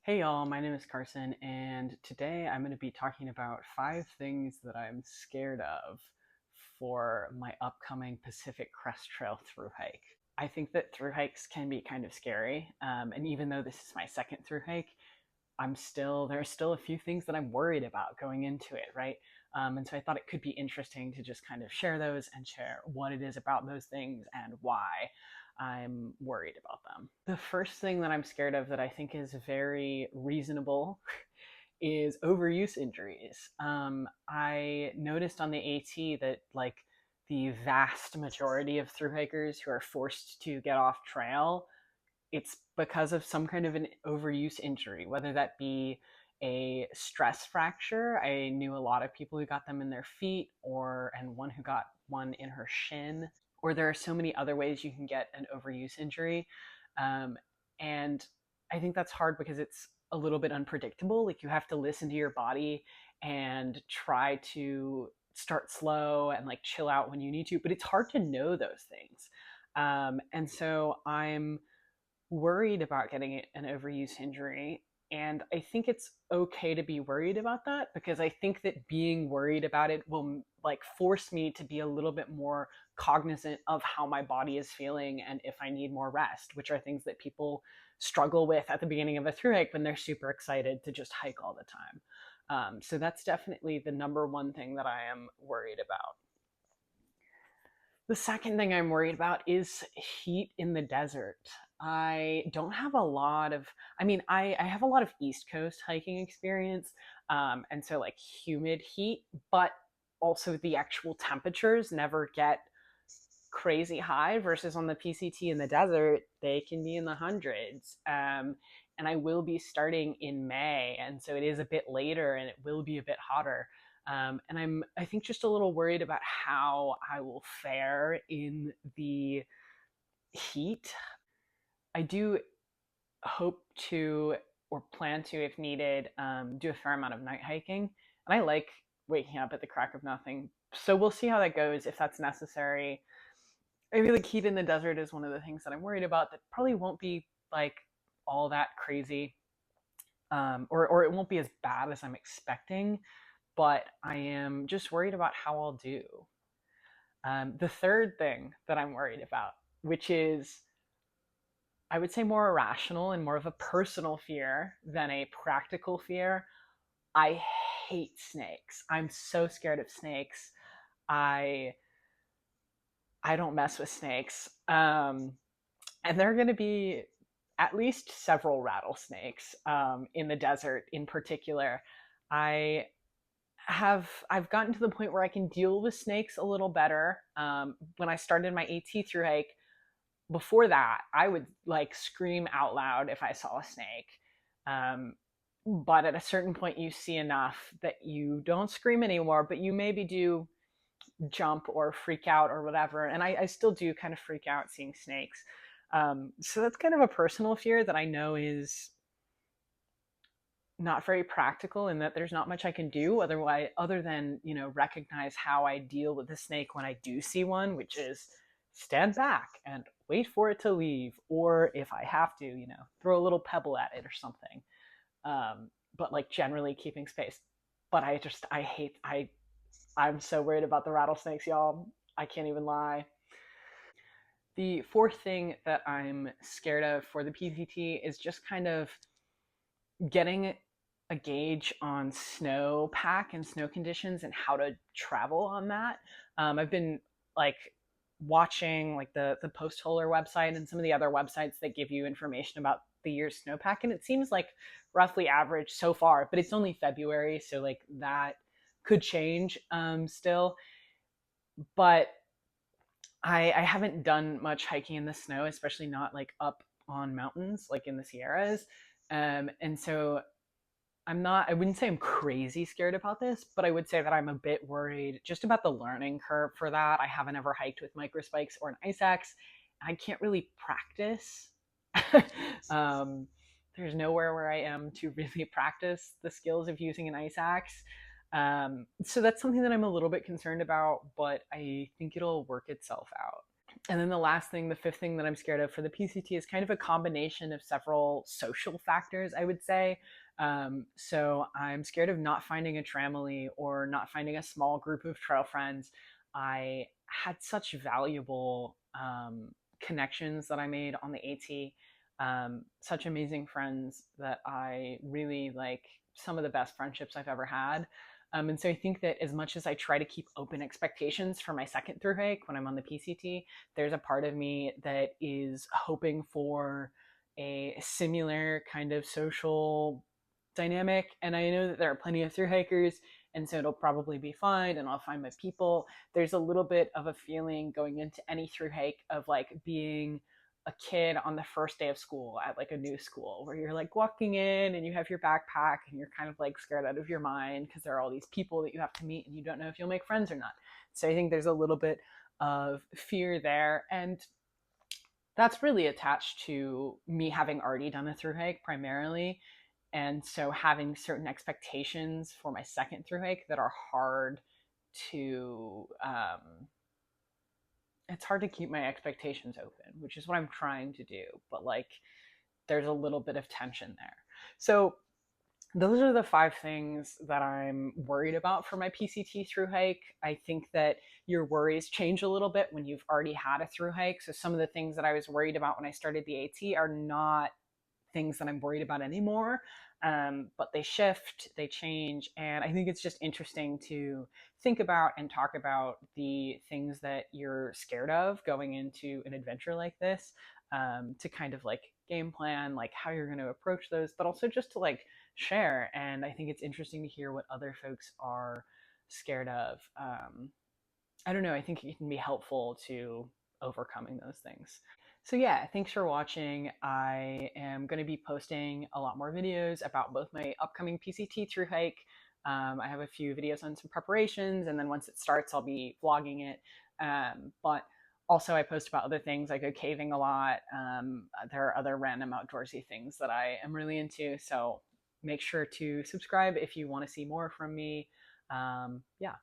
Hey y'all, my name is Carson, and today I'm going to be talking about 5 things that I'm scared of for my upcoming Pacific Crest Trail thru hike. I think that thru hikes can be kind of scary, and even though this is my second thru hike, there's still a few things that I'm worried about going into it, right? And so I thought it could be interesting to just kind of share those and share what it is about those things and why I'm worried about them. The first thing that I'm scared of that I think is very reasonable is overuse injuries. I noticed on the AT that the vast majority of thru hikers who are forced to get off trail, it's because of some kind of an overuse injury, whether that be a stress fracture. I knew a lot of people who got them in their feet, and one who got one in her shin, or there are so many other ways you can get an overuse injury. Um, and I think that's hard because it's a little bit unpredictable. Like, you have to listen to your body and try to start slow and like chill out when you need to, but it's hard to know those things. And so I'm worried about getting an overuse injury. And I think it's okay to be worried about that, because I think that being worried about it will force me to be a little bit more cognizant of how my body is feeling and if I need more rest, which are things that people struggle with at the beginning of a thru hike when they're super excited to just hike all the time. So that's definitely the number one thing that I am worried about. The second thing I'm worried about is heat in the desert. I don't have a lot of, I have a lot of East Coast hiking experience, and so like humid heat, but also the actual temperatures never get crazy high, versus on the PCT in the desert, they can be in the hundreds. And I will be starting in May, and so it is a bit later and it will be a bit hotter. And I think, just a little worried about how I will fare in the heat. I do hope to, or plan to if needed, do a fair amount of night hiking. And I like waking up at the crack of nothing. So we'll see how that goes, if that's necessary. I feel like heat in the desert is one of the things that I'm worried about that probably won't be like all that crazy, or it won't be as bad as I'm expecting, but I am just worried about how I'll do. The third thing that I'm worried about, which is, I would say, more irrational and more of a personal fear than a practical fear. I hate snakes. I'm so scared of snakes. I I don't mess with snakes. And there are going to be at least several rattlesnakes in the desert in particular. I I've gotten to the point where I can deal with snakes a little better. When I started my AT thru hike, before that, I would like scream out loud if I saw a snake. Um, but at a certain point, you see enough that you don't scream anymore, but you maybe do jump or freak out or whatever. And I still do kind of freak out seeing snakes. So that's kind of a personal fear that I know is not very practical, in that there's not much I can do otherwise, other than, recognize how I deal with the snake when I do see one, which is stand back and wait for it to leave, or if I have to, throw a little pebble at it or something. But like, generally keeping space. But I'm so worried about the rattlesnakes, y'all. I can't even lie. The fourth thing that I'm scared of for the PCT is just kind of getting a gauge on snowpack and snow conditions and how to travel on that. I've been like watching like the Post Holer website and some of the other websites that give you information about the year's snowpack, and it seems like roughly average so far, but it's only February, so like that could change still. But I haven't done much hiking in the snow, especially not like up on mountains like in the Sierras. And so I wouldn't say I'm crazy scared about this, but I would say that I'm a bit worried just about the learning curve for that. I haven't ever hiked with microspikes or an ice axe. I can't really practice. um, there's nowhere where I am to really practice the skills of using an ice axe. So that's something that I'm a little bit concerned about, but I think it'll work itself out. And then the last thing, the fifth thing that I'm scared of for the PCT is kind of a combination of several social factors, I would say. So I'm scared of not finding a tramily or not finding a small group of trail friends. I had such valuable connections that I made on the AT, such amazing friends that I really like, some of the best friendships I've ever had. And so I think that as much as I try to keep open expectations for my second through hike when I'm on the PCT, there's a part of me that is hoping for a similar kind of social dynamic. And I know that there are plenty of through hikers, and so it'll probably be fine and I'll find my people. There's a little bit of a feeling going into any through hike of like being a kid on the first day of school at like a new school where you're like walking in and you have your backpack and you're kind of like scared out of your mind because there are all these people that you have to meet and you don't know if you'll make friends or not. So I think there's a little bit of fear there, and that's really attached to me having already done a through hike primarily, and so having certain expectations for my second through hike that are hard to it's hard to keep my expectations open, which is what I'm trying to do, but like there's a little bit of tension there. So those are the five things that I'm worried about for my PCT through hike. I think that your worries change a little bit when you've already had a through hike. So some of the things that I was worried about when I started the AT are not things that I'm worried about anymore. But they shift, they change, and I think it's just interesting to think about and talk about the things that you're scared of going into an adventure like this, to kind of like game plan, like how you're going to approach those, but also just to like share. And I think it's interesting to hear what other folks are scared of. I don't know, I think it can be helpful to overcoming those things. So yeah, thanks for watching. I am going to be posting a lot more videos about both my upcoming PCT through hike. I have a few videos on some preparations, and then once it starts, I'll be vlogging it. But also, I post about other things. I go caving a lot. There are other random outdoorsy things that I am really into. So make sure to subscribe if you want to see more from me. Yeah.